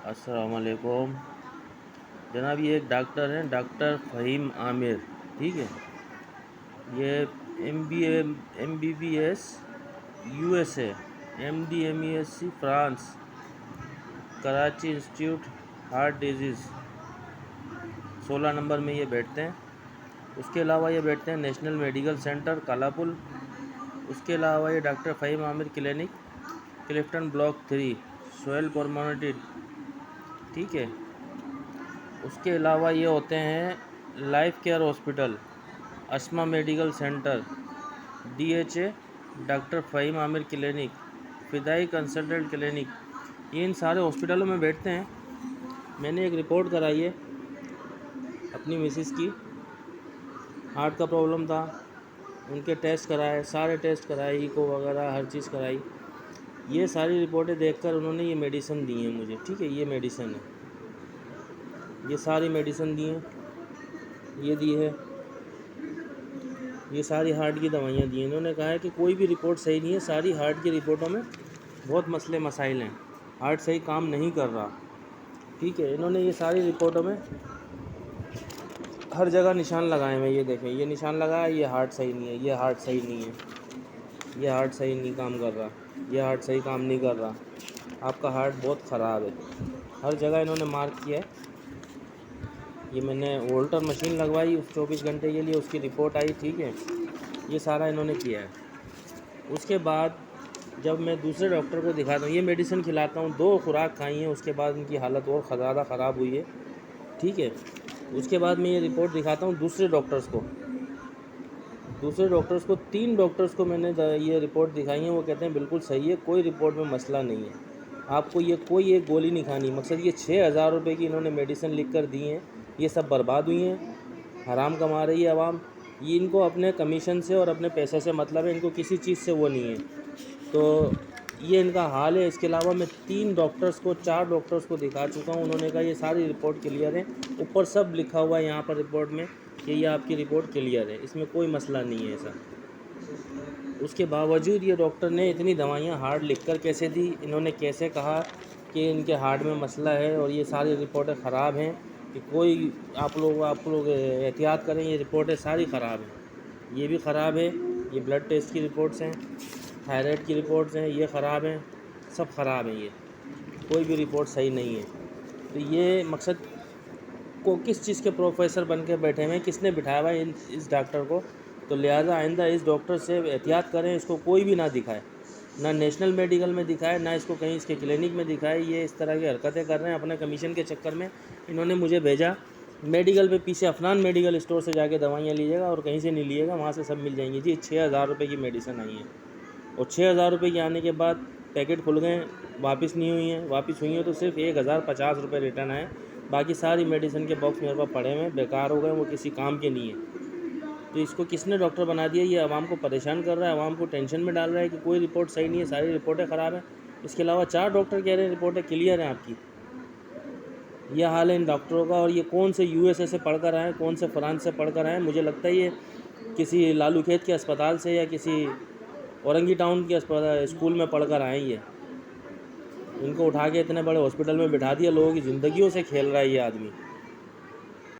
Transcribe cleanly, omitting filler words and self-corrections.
अस्सलाम वालेकुम जनाब। ये एक डॉक्टर हैं, डॉक्टर फ़हीम आमिर। ठीक है, ये MBBS USA, MD MESC France, Karachi institute heart disease 16 number में ये बैठते हैं। उसके अलावा ये बैठते हैं नेशनल मेडिकल सेंटर कालापुल। उसके अलावा ये doctor Fahim Aamir clinic Clifton block 3 Sohail permanent. ठीक है, उसके अलावा ये होते हैं life care hospital, Asma medical centre, DHA doctor Fahim Aamir clinic, Fidai consultant clinic. ये इन सारे हॉस्पिटलों में बैठते हैं। मैंने एक रिपोर्ट कराई है अपनी मिसिस की, हार्ट का प्रॉब्लम था, उनके टेस्ट कराए, सारे टेस्ट कराए, इको वगैरह हर चीज़ कराई। ये सारी रिपोर्टें देखकर उन्होंने ये मेडिसिन दी है मुझे। ठीक है, ये मेडिसिन है, ये सारी मेडिसिन दी हैं, ये दी है, ये सारी हार्ट की दवाइयाँ दी हैं। इन्होंने कहा है कि कोई भी रिपोर्ट सही नहीं है, सारी हार्ट की रिपोर्टों में बहुत मसले मसाइल हैं, हार्ट सही काम नहीं कर रहा। ठीक है, इन्होंने ये सारी रिपोर्टों में हर जगह निशान लगाए हैं। ये देखें, ये निशान लगाया, ये हार्ट सही नहीं है, ये हार्ट सही नहीं है, ये हार्ट सही नहीं काम कर रहा, ये हार्ट सही काम नहीं कर रहा, आपका हार्ट बहुत ख़राब है। हर जगह इन्होंने मार्क किया है। ये मैंने वोल्टर मशीन लगवाई उस 24 घंटे के लिए, उसकी रिपोर्ट आई। ठीक है, ये सारा इन्होंने किया है। उसके बाद जब मैं दूसरे डॉक्टर को दिखाता हूँ, ये मेडिसिन खिलाता हूँ, 2 खुराक खाई हैं, उसके बाद इनकी हालत और ज़्यादा ख़राब हुई है। ठीक है, उसके बाद मैं ये रिपोर्ट दिखाता हूँ दूसरे डॉक्टर्स को। 3 डॉक्टर्स को मैंने ये रिपोर्ट दिखाई है। वो कहते हैं बिल्कुल सही है, कोई रिपोर्ट में मसला नहीं है, आपको ये कोई एक गोली नहीं खानी। मकसद ये 6,000 रुपये की इन्होंने मेडिसिन लिख कर दी हैं, ये सब बर्बाद हुई हैं, हराम कमा रही है आवाम। ये इनको अपने कमीशन से और अपने पैसे से मतलब है, इनको किसी चीज़ से वो नहीं है। तो ये इनका हाल है। इसके अलावा मैं 4 डॉक्टर्स को दिखा चुका हूँ। उन्होंने कहा ये सारी रिपोर्ट क्लियर है, ऊपर सब लिखा हुआ है यहाँ पर रिपोर्ट में कि ये आपकी रिपोर्ट क्लियर है, इसमें कोई मसला नहीं है ऐसा। उसके बावजूद ये डॉक्टर ने इतनी दवाइयाँ हार्ड लिख कर कैसे दी? इन्होंने कैसे कहा कि इनके हार्ट में मसला है और ये सारी रिपोर्टें ख़राब हैं, कि कोई आप लोग एहतियात करें, ये रिपोर्टें सारी ख़राब हैं। ये भी ख़राब है, ये ब्लड टेस्ट की रिपोर्ट्स हैं, थायराइड की रिपोर्ट्स हैं, ये ख़राब हैं, सब ख़राब हैं, ये कोई भी रिपोर्ट सही नहीं है। तो ये मकसद को किस चीज़ के प्रोफेसर बन के बैठे हुए हैं, किसने बिठाया हुआ है इस डॉक्टर को? तो लिहाजा आइंदा इस डॉक्टर से एहतियात करें, इसको कोई भी ना दिखाए, ना नेशनल मेडिकल में दिखाए, ना इसको कहीं इसके क्लिनिक में दिखाए। ये इस तरह की हरकतें कर रहे हैं अपने कमीशन के चक्कर में। इन्होंने मुझे भेजा मेडिकल पे, पीछे अफनान मेडिकल स्टोर से जाके दवाइयाँ लीजिएगा और कहीं से नहीं लीजिएगा, वहाँ से सब मिल जाएंगी। जी 6,000 रुपये की मेडिसिन आई है और 6,000 रुपये की आने के बाद पैकेट खुल गए, वापस नहीं हुई हैं। वापस हुई हैं तो सिर्फ 1,050 रुपये रिटर्न आए, बाकी सारी मेडिसिन के बॉक्स मेरे पास पड़े हुए हैं, बेकार हो गए, वो किसी काम के नहीं है। तो इसको किसने डॉक्टर बना दिया? ये आवाम को परेशान कर रहा है, आवाम को टेंशन में डाल रहा है कि कोई रिपोर्ट सही नहीं है, सारी रिपोर्टें ख़राब हैं। इसके अलावा 4 डॉक्टर कह रहे हैं रिपोर्टें क्लियर हैं आपकी। यह हाल है इन डॉक्टरों का। और ये कौन से USA से पढ़ कर आए, कौन से फ्रांस से पढ़ कर आए? मुझे लगता है ये किसी लालू खेत के अस्पताल से या किसी औरंगी टाउन के स्कूल में पढ़ कर आए। ये इनको उठा के इतने बड़े हॉस्पिटल में बिठा दिया, लोगों की ज़िंदगियों से खेल रहा है ये आदमी।